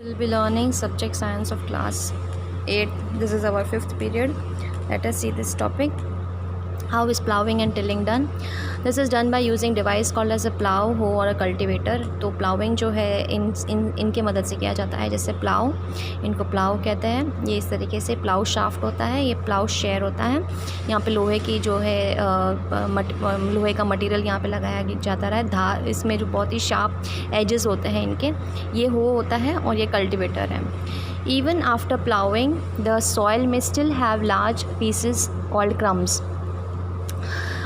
We'll be learning subject science of class 8. This is our 5th period. Let us see this topic. How is plowing and tilling done? This is done by using device called as a plow, hoe or a cultivator. तो प्लाउिंग जो है इनके मदद से किया जाता है. जैसे प्लाव, इनको प्लाव कहते हैं. ये इस तरीके से प्लाव शाफ्ट होता है, ये प्लाव शेयर होता है. यहाँ पे लोहे की जो है लोहे का मटेरियल यहाँ पे लगाया जाता है. धार इसमें जो बहुत ही शार्प एजेस होते हैं इनके, ये हो होता है और ये कल्टिवेटर है. Even after plowing, the soil may still have large pieces called crumbs.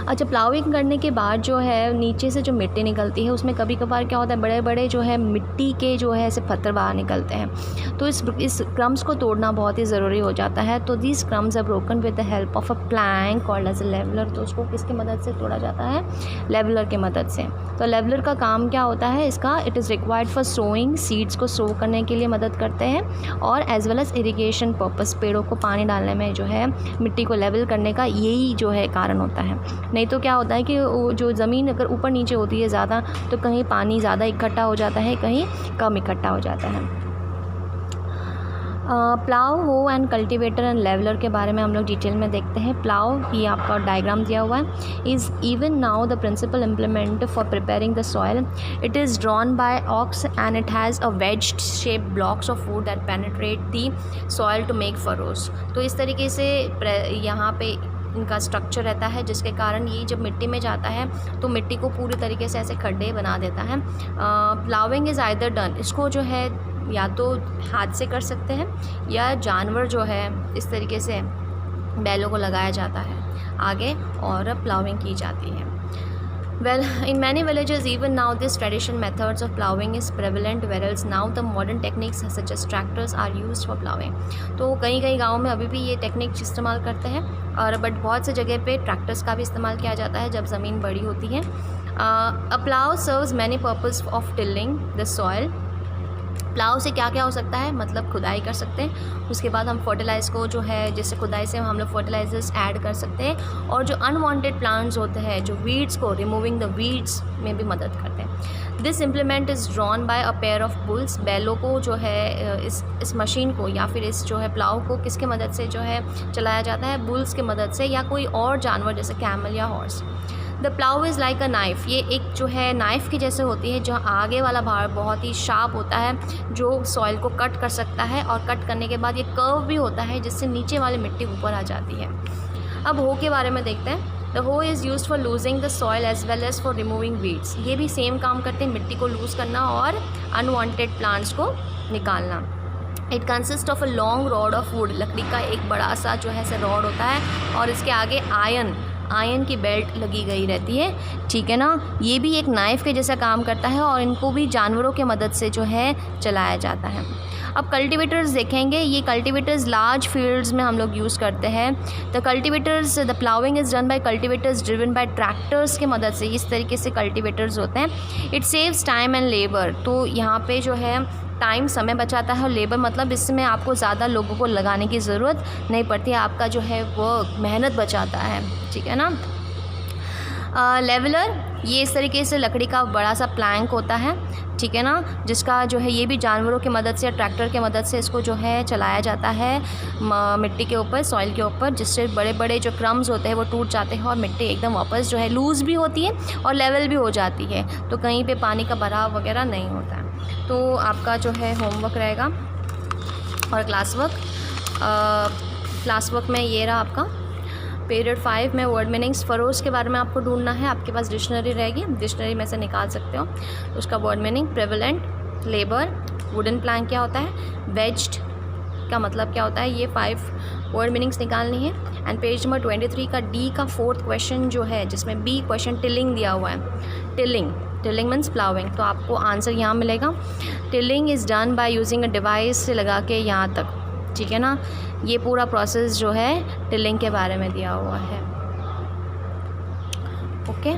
अच्छा, प्लाविंग करने के बाद जो है नीचे से जो मिट्टी निकलती है उसमें कभी कभार क्या होता है, बड़े बड़े जो है मिट्टी के जो है ऐसे पत्थर बाहर निकलते हैं. तो इस क्रम्स को तोड़ना बहुत ही ज़रूरी हो जाता है. तो this crumbs are broken with the help of a plank called as a leveller. तो उसको किसकी मदद से तोड़ा जाता है? लेवलर की मदद से. तो लेवलर का काम क्या होता है इसका? It is required for sowing, seeds को सो करने के लिए मदद करते हैं, और as well as irrigation purpose, पेड़ों को पानी डालने में जो है मिट्टी को लेवल करने का यही जो है कारण होता है. नहीं तो क्या होता है कि जो ज़मीन अगर ऊपर नीचे होती है ज़्यादा, तो कहीं पानी ज़्यादा इकट्ठा हो जाता है, कहीं कम इकट्ठा हो जाता है. प्लाव, हो एंड कल्टीवेटर एंड लेवलर के बारे में हम लोग डिटेल में देखते हैं. प्लाव, ये आपका डायग्राम दिया हुआ है, is even now the principal implement for preparing the soil. It is drawn by ox and it has a wedged shape blocks of wood that penetrate the soil to make furrows. तो इस तरीके से यहाँ पे इनका structure रहता है, जिसके कारण ये जब मिट्टी में जाता है तो मिट्टी को पूरी तरीके से ऐसे खड्डे बना देता है. प्लाविंग इज़ आइदर डन, इसको जो है या तो हाथ से कर सकते हैं, या जानवर जो है इस तरीके से बैलों को लगाया जाता है आगे और प्लाविंग की जाती है. Well, in many villages even now this traditional methods of plowing is prevalent, whereas now the modern techniques such as tractors are used for plowing. तो कई गाँव में अभी भी ये टेक्निक इस्तेमाल करते हैं, और बट बहुत से जगह पे ट्रैक्टर्स का भी इस्तेमाल किया जाता है जब ज़मीन बड़ी होती है. A plow serves many purpose of tilling the soil. Plough से क्या क्या हो सकता है, मतलब खुदाई कर सकते हैं. उसके बाद हम फर्टिलाइज को जो है, जैसे खुदाई से हम लोग फर्टिलाइजर्स ऐड कर सकते हैं, और जो अनवांटेड प्लांट्स होते हैं, जो वीड्स को रिमूविंग द वीड्स में भी मदद करते हैं. This implement is drawn bye a pair of bulls. बैलों को जो है इस मशीन को या फिर इस जो है प्लाव को किसके मदद से जो है चलाया जाता है? बुल्स की मदद से, या कोई और जानवर जैसे कैमल या horse. The plough is like a knife. ये एक जो है नाइफ़ की जैसे होती है, जहाँ आगे वाला भाग बहुत ही शार्प होता है, जो सॉइल को कट कर सकता है, और कट करने के बाद ये कर्व भी होता है जिससे नीचे वाली मिट्टी ऊपर आ जाती है. अब हो के बारे में देखते हैं. The hoe is used for loosing the soil as well as for removing weeds. ये भी सेम काम करते हैं, मिट्टी को लूज़ करना और अनवांटेड प्लांट्स को निकालना. It consist of a long rod of would. लकड़ी का एक बड़ा सा जो है रॉड होता है, और इसके आगे आयरन की बेल्ट लगी गई रहती है. ठीक है ना. ये भी एक नाइफ़ के जैसा काम करता है, और इनको भी जानवरों के मदद से जो है चलाया जाता है. अब कल्टीवेटर्स देखेंगे. ये कल्टीवेटर्स लार्ज फील्ड्स में हम लोग यूज़ करते हैं. The cultivators, the ploughing is done by cultivators driven by tractors के मदद से. इस तरीके से कल्टीवेटर्स होते हैं. It saves time and labour. तो यहाँ पे जो है टाइम, समय बचाता है, और लेबर मतलब इसमें आपको ज़्यादा लोगों को लगाने की ज़रूरत नहीं पड़ती है. आपका जो है वर्क, मेहनत बचाता है. ठीक है ना. लेवलर, ये इस तरीके से लकड़ी का बड़ा सा प्लैंक होता है. ठीक है ना, जिसका जो है ये भी जानवरों की मदद से या ट्रैक्टर की मदद से इसको जो है चलाया जाता है मिट्टी के ऊपर, सॉइल के ऊपर, जिससे बड़े बड़े जो क्रम्स होते हैं वो टूट जाते हैं, और मिट्टी एकदम वापस जो है लूज़ भी होती है और लेवल भी हो जाती है. तो कहीं पे पानी का भराव वगैरह नहीं होता है. तो आपका जो है होमवर्क रहेगा और क्लास वर्क में ये रहा आपका पीरियड 5 में वर्ड मीनिंग्स. फरोस के बारे में आपको ढूंढना है. आपके पास डिक्शनरी रहेगी, डिक्शनरी में से निकाल सकते हो. उसका word meaning: prevalent, labour, wooden plank क्या होता है, वेज्ड का मतलब क्या होता है. ये 5 वर्ड मीनिंग्स निकालनी है. एंड पेज नंबर 23 का डी का 4th क्वेश्चन जो है, जिसमें बी क्वेश्चन टिलिंग दिया हुआ है. Tilling means ploughing. तो आपको आंसर यहाँ मिलेगा. Tilling is done by using a device से लगा के यहाँ तक. ठीक है ना. ये पूरा प्रोसेस जो है टिलिंग के बारे में दिया हुआ है. ओके.